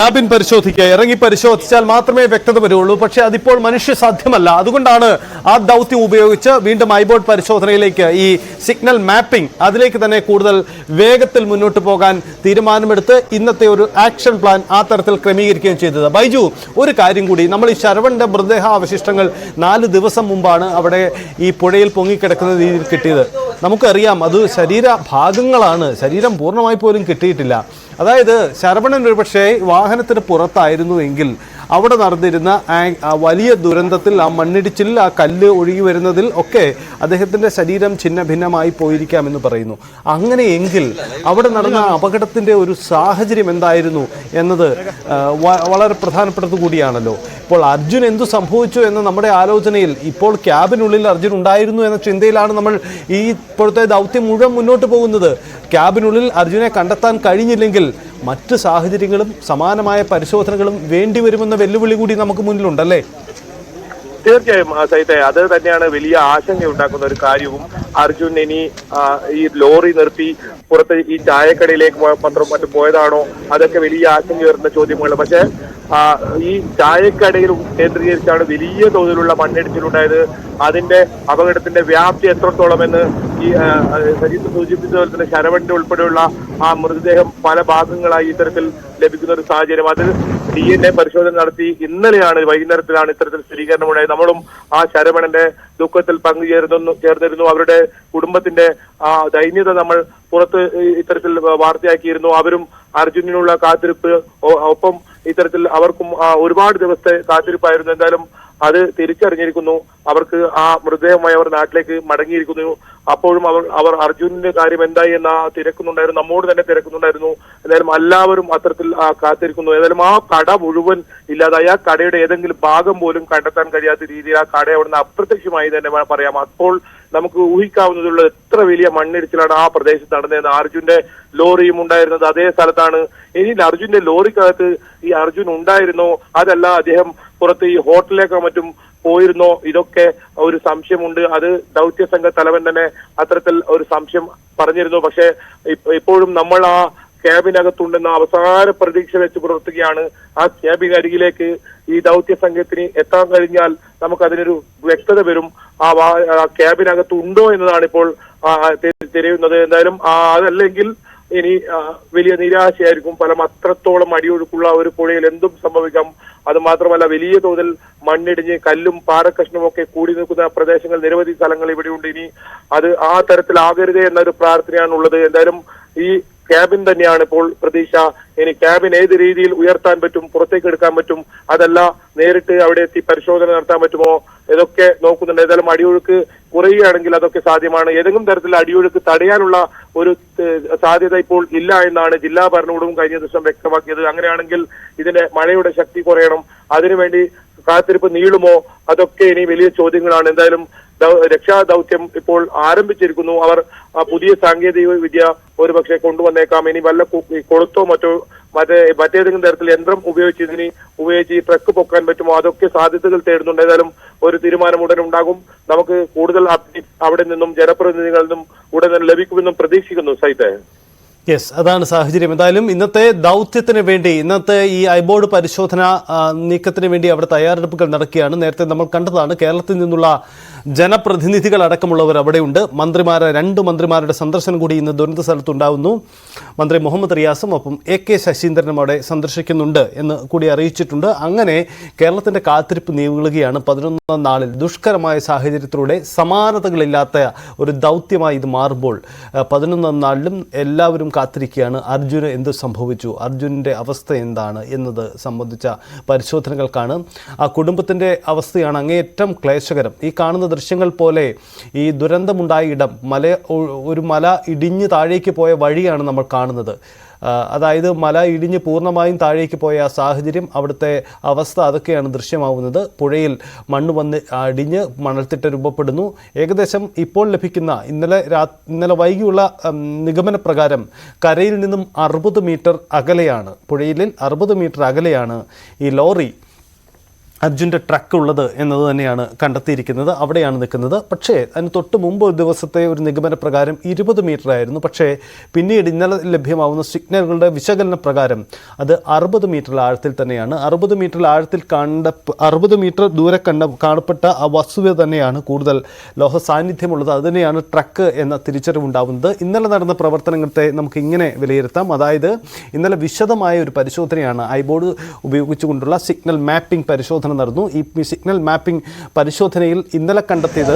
Cabin പരിശോധിക്കുക, ഇറങ്ങി പരിശോധിച്ചാൽ മാത്രമേ വ്യക്തത വരുള്ളൂ. പക്ഷേ അതിപ്പോൾ മനുഷ്യ സാധ്യമല്ല. അതുകൊണ്ടാണ് ആ ദൗത്യം ഉപയോഗിച്ച് വീണ്ടും ഐബോർഡ് പരിശോധനയിലേക്ക്, ഈ സിഗ്നൽ മാപ്പിംഗ്, അതിലേക്ക് തന്നെ കൂടുതൽ വേഗത്തിൽ മുന്നോട്ട് പോകാൻ തീരുമാനമെടുത്ത് ഇന്നത്തെ ഒരു ആക്ഷൻ പ്ലാൻ ആ തരത്തിൽ ക്രമീകരിക്കുകയും ചെയ്തത്. ബൈജു, ഒരു കാര്യം കൂടി, നമ്മൾ ഈ ശരവണന്റെ മൃതദേഹാവശിഷ്ടങ്ങൾ 4 ദിവസം മുമ്പാണ് അവിടെ ഈ പുഴയിൽ പൊങ്ങിക്കിടക്കുന്ന രീതിയിൽ കിട്ടിയത്. നമുക്കറിയാം അത് ശരീരഭാഗങ്ങളാണ്, ശരീരം പൂർണ്ണമായി പോലും കിട്ടിയിട്ടില്ല. അതായത് ശരവണൻ ഒരുപക്ഷെ വാഹനത്തിന് പുറത്തായിരുന്നു എങ്കിൽ അവിടെ നടന്നിരുന്ന വലിയ ദുരന്തത്തിൽ, ആ മണ്ണിടിച്ചിൽ, ആ കല്ല് ഒഴുകി വരുന്നതിൽ ഒക്കെ അദ്ദേഹത്തിൻ്റെ ശരീരം ഛിന്ന ഭിന്നമായി പോയിരിക്കാമെന്ന് പറയുന്നു. അങ്ങനെയെങ്കിൽ അവിടെ നടന്ന അപകടത്തിൻ്റെ ഒരു സാഹചര്യം എന്തായിരുന്നു എന്നത് വളരെ പ്രധാനപ്പെട്ടത് കൂടിയാണല്ലോ. ഇപ്പോൾ അർജുൻ എന്തു സംഭവിച്ചു എന്ന നമ്മുടെ ആലോചനയിൽ ഇപ്പോൾ ക്യാബിനുള്ളിൽ അർജുൻ ഉണ്ടായിരുന്നു എന്ന ചിന്തയിലാണ് നമ്മൾ ഈ ഇപ്പോഴത്തെ ദൗത്യം മുഴുവൻ മുന്നോട്ട് പോകുന്നത്. ക്യാബിനുള്ളിൽ അർജുനെ കണ്ടെത്താൻ കഴിഞ്ഞില്ലെങ്കിൽ മറ്റ് സാഹചര്യങ്ങളും സമാനമായ പരിശോധനകളും വേണ്ടിവരുമെന്ന വെല്ലുവിളി കൂടി നമുക്ക് മുന്നിലുണ്ടല്ലേ? തീർച്ചയായും സൈത്തെ, അത് തന്നെയാണ് വലിയ ആശങ്ക ഉണ്ടാക്കുന്ന ഒരു കാര്യവും. അർജുൻ ഇനി ഈ ലോറി നിർത്തി പുറത്ത് ഈ ചായക്കടയിലേക്ക് മറ്റും പോയതാണോ, അതൊക്കെ വലിയ ആശങ്ക വരുന്ന ചോദ്യങ്ങൾ. പക്ഷെ ഈ ചായക്കടയിൽ കേന്ദ്രീകരിച്ചാണ് വലിയ തോതിലുള്ള മണ്ണിടിച്ചിലുണ്ടായത്. അതിന്റെ അപകടത്തിന്റെ വ്യാപ്തി എത്രത്തോളം എന്ന് ഈ സജീത്ത് സൂചിപ്പിച്ചതുപോലെ തന്നെ ശരവണന്റെ ഉൾപ്പെടെയുള്ള ആ മൃതദേഹം പല ഭാഗങ്ങളായി ഇത്തരത്തിൽ ലഭിക്കുന്ന ഒരു സാഹചര്യം. അത് DNA പരിശോധന നടത്തി ഇന്നലെയാണ്, വൈകുന്നേരത്തിലാണ് ഇത്തരത്തിൽ സ്ഥിരീകരണമുണ്ടായത്. നമ്മളും ആ ശരവണന്റെ ദുഃഖത്തിൽ ചേർന്നിരുന്നു. അവരുടെ കുടുംബത്തിന്റെ ആ ദൈന്യത നമ്മൾ പുറത്ത് ഇത്തരത്തിൽ വാർത്തയാക്കിയിരുന്നു. അവരും അർജുനനുള്ള കാത്തിരിപ്പ്, ഒപ്പം ഇത്തരത്തിൽ അവർക്കും ഒരുപാട് ദിവസത്തെ കാത്തിരിപ്പായിരുന്നു. എന്തായാലും അത് തിരിച്ചറിഞ്ഞിരിക്കുന്നു. അവർക്ക് ആ മൃതദേഹമായി അവർ നാട്ടിലേക്ക് മടങ്ങിയിരിക്കുന്നു. അപ്പോഴും അവർ അർജുനന്റെ കാര്യം എന്തായി എന്ന് തിരക്കുന്നുണ്ടായിരുന്നു, നമ്മോട് തന്നെ തിരക്കുന്നുണ്ടായിരുന്നു. എന്തായാലും എല്ലാവരും അത്തരത്തിൽ കാത്തിരിക്കുന്നു. ഏതായാലും ആ കട മുഴുവൻ ഇല്ലാതായി, ആ കടയുടെ ഏതെങ്കിലും ഭാഗം പോലും കണ്ടെത്താൻ കഴിയാത്ത രീതിയിൽ ആ കട അവിടുന്ന് അപ്രത്യക്ഷമായി തന്നെ പറയാം. അപ്പോൾ നമുക്ക് ഊഹിക്കാവുന്നതുള്ള എത്ര വലിയ മണ്ണിടിച്ചിലാണ് ആ പ്രദേശത്ത് നടന്നതെന്ന്. അർജുന്റെ ലോറിയും ഉണ്ടായിരുന്നത് അതേ സ്ഥലത്താണ്. ഇനി അർജുന്റെ ലോറിക്കകത്ത് ഈ അർജുൻ ഉണ്ടായിരുന്നോ, അതല്ല അദ്ദേഹം പുറത്ത് ഈ ഹോട്ടലിലേക്കോ മറ്റും പോയിരുന്നോ, ഇതൊക്കെ ഒരു സംശയമുണ്ട്. അത് ദൗത്യസംഘ തലവൻ തന്നെ അത്തരത്തിൽ ഒരു സംശയം പറഞ്ഞിരുന്നു. പക്ഷെ ഇപ്പോഴും നമ്മൾ ആ ക്യാബിനകത്തുണ്ടെന്ന അവസാന പ്രതീക്ഷ വെച്ച് പ്രവർത്തിക്കുകയാണ്. ആ ക്യാബിൻ അരികിലേക്ക് ഈ ദൗത്യ സംഘത്തിന് എത്താൻ കഴിഞ്ഞാൽ നമുക്ക് അതിനൊരു വ്യക്തത വരും. ആ ക്യാബിനകത്ത് ഉണ്ടോ എന്നതാണ് ഇപ്പോൾ തിരയുന്നത്. എന്തായാലും അതല്ലെങ്കിൽ ഇനി വലിയ നിരാശയായിരിക്കും. ഫലം അത്രത്തോളം അടിയൊഴുക്കുള്ള ഒരു പുഴയിൽ എന്തും സംഭവിക്കാം. അത് മാത്രമല്ല, വലിയ തോതിൽ മണ്ണിടിഞ്ഞ് കല്ലും പാറക്കഷ്ണവും ഒക്കെ കൂടി നിൽക്കുന്ന പ്രദേശങ്ങൾ, നിരവധി സ്ഥലങ്ങൾ ഇവിടെയുണ്ട്. ഇനി അത് ആ തരത്തിലാകരുതേ എന്നൊരു പ്രാർത്ഥനയാണുള്ളത്. എന്തായാലും ഈ ക്യാബിൻ തന്നെയാണ് ഇപ്പോൾ പ്രതീക്ഷ. ഇനി ക്യാബിൻ ഏത് രീതിയിൽ ഉയർത്താൻ പറ്റും, പുറത്തേക്ക് എടുക്കാൻ പറ്റും, അതല്ല നേരിട്ട് അവിടെ എത്തി പരിശോധന നടത്താൻ പറ്റുമോ, ഇതൊക്കെ നോക്കുന്നുണ്ട്. ഏതായാലും അടിയൊഴുക്ക് കുറയുകയാണെങ്കിൽ അതൊക്കെ സാധ്യമാണ്. ഏതെങ്കിലും തരത്തിൽ അടിയൊഴുക്ക് തടയാനുള്ള ഒരു സാധ്യത ഇപ്പോൾ ഇല്ല എന്നാണ് ജില്ലാ ഭരണകൂടവും കഴിഞ്ഞ ദിവസം വ്യക്തമാക്കിയത്. അങ്ങനെയാണെങ്കിൽ ഇതിന്റെ മഴയുടെ ശക്തി കുറയണം, അതിനുവേണ്ടി കാത്തിരിപ്പ് നീളുമോ, അതൊക്കെ ഇനി വലിയ ചോദ്യങ്ങളാണ്. എന്തായാലും രക്ഷാ ദൗത്യം ഇപ്പോൾ ആരംഭിച്ചിരിക്കുന്നു. അവർ പുതിയ സാങ്കേതിക വിദ്യ ഒരുപക്ഷെ കൊണ്ടുവന്നേക്കാം. ഇനി വല്ല കൊളുത്തോ മറ്റേതെങ്കിലും തരത്തിൽ യന്ത്രം ഉപയോഗിച്ച് ഈ ട്രക്ക് പൊക്കാൻ പറ്റുമോ, അതൊക്കെ സാധ്യതകൾ തേടുന്നുണ്ട്. ഏതായാലും ഒരു തീരുമാനം ഉടൻ ഉണ്ടാകും. നമുക്ക് കൂടുതൽ അപ്ഡേറ്റ് അവിടെ നിന്നും ജനപ്രതിനിധികളിൽ നിന്നും ഉടൻ തന്നെ ലഭിക്കുമെന്നും പ്രതീക്ഷിക്കുന്നു. സൈത്തെ, യെസ്, അതാണ് സാഹചര്യം. എന്തായാലും ഇന്നത്തെ ദൗത്യത്തിന് വേണ്ടി, ഇന്നത്തെ ഈ ഐബോർഡ് പരിശോധന നീക്കത്തിന് വേണ്ടി അവിടെ തയ്യാറെടുപ്പുകൾ നടക്കുകയാണ്. നേരത്തെ നമ്മൾ കണ്ടതാണ്, കേരളത്തിൽ നിന്നുള്ള ജനപ്രതിനിധികൾ അടക്കമുള്ളവർ അവിടെയുണ്ട്. 2 മന്ത്രിമാരുടെ സന്ദർശനം കൂടി ഇന്ന് ദുരന്ത സ്ഥലത്തുണ്ടാവുന്നു. മന്ത്രി മുഹമ്മദ് റിയാസും ഒപ്പം AK ശശീന്ദ്രനും അവിടെ സന്ദർശിക്കുന്നുണ്ട് എന്ന് കൂടി അറിയിച്ചിട്ടുണ്ട്. അങ്ങനെ കേരളത്തിൻ്റെ കാത്തിരിപ്പ് നീളുകയാണ്. 11ാം നാളിൽ ദുഷ്കരമായ സാഹചര്യത്തിലൂടെ സമാനതകളില്ലാത്ത ഒരു ദൗത്യമായി ഇത് മാറുമ്പോൾ 11ാം നാളിലും എല്ലാവരും കാത്തിരിക്കുകയാണ്. അർജുന് എന്ത് സംഭവിച്ചു, അർജുൻ്റെ അവസ്ഥ എന്താണ് എന്നത് സംബന്ധിച്ച പരിശോധനകൾക്കാണ്. ആ കുടുംബത്തിൻ്റെ അവസ്ഥയാണ് അങ്ങേയറ്റം ക്ലേശകരം. ഈ കാണുന്ന ദൃശ്യങ്ങൾ പോലെ ഈ ദുരന്തമുണ്ടായ ഇടം, ഒരു മല ഇടിഞ്ഞ് താഴേക്ക് പോയ വഴിയാണ് നമ്മൾ കാണുന്നത്. അതായത് മല ഇടിഞ്ഞ് പൂർണ്ണമായും താഴേക്ക് പോയ ആ സാഹചര്യം, അവിടുത്തെ അവസ്ഥ, അതൊക്കെയാണ് ദൃശ്യമാവുന്നത്. പുഴയിൽ മണ്ണ് വന്ന് അടിഞ്ഞ് മണൽത്തിട്ട രൂപപ്പെടുന്നു. ഏകദേശം ഇപ്പോൾ ലഭിക്കുന്ന ഇന്നലെ വൈകിയുള്ള നിഗമനപ്രകാരം കരയിൽ നിന്നും 60 മീറ്റർ അകലെയാണ്, പുഴയിൽ 60 മീറ്റർ അകലെയാണ് ഈ ലോറി അർജുൻ്റെ ട്രക്ക് ഉള്ളത് എന്നത് തന്നെയാണ് കണ്ടെത്തിയിരിക്കുന്നത്. അവിടെയാണ് നിൽക്കുന്നത്. പക്ഷേ അതിന് തൊട്ട് മുമ്പ് ഒരു ദിവസത്തെ ഒരു നിഗമന പ്രകാരം 20 മീറ്റർ ആയിരുന്നു. പക്ഷേ പിന്നീട് ഇന്നലെ ലഭ്യമാവുന്ന സിഗ്നലുകളുടെ വിശകലന പ്രകാരം അത് 60 മീറ്റർ ആഴത്തിൽ തന്നെയാണ്. 60 മീറ്റർ ആഴത്തിൽ 60 മീറ്റർ ദൂരെ കാണപ്പെട്ട ആ വസ്തുത തന്നെയാണ് കൂടുതൽ ലോഹ സാന്നിധ്യമുള്ളത്. അത് തന്നെയാണ് ട്രക്ക് എന്ന തിരിച്ചറിവുണ്ടാവുന്നത്. ഇന്നലെ നടന്ന പ്രവർത്തനത്തെ നമുക്ക് ഇങ്ങനെ വിലയിരുത്താം. അതായത് ഇന്നലെ വിശദമായ ഒരു പരിശോധനയാണ് ഐബോർഡ് ഉപയോഗിച്ചുകൊണ്ടുള്ള സിഗ്നൽ മാപ്പിംഗ് പരിശോധന നടന്നു. ഈ സിഗ്നൽ മാപ്പിംഗ് പരിശോധനയിൽ ഇന്നലെ കണ്ടെത്തിയത്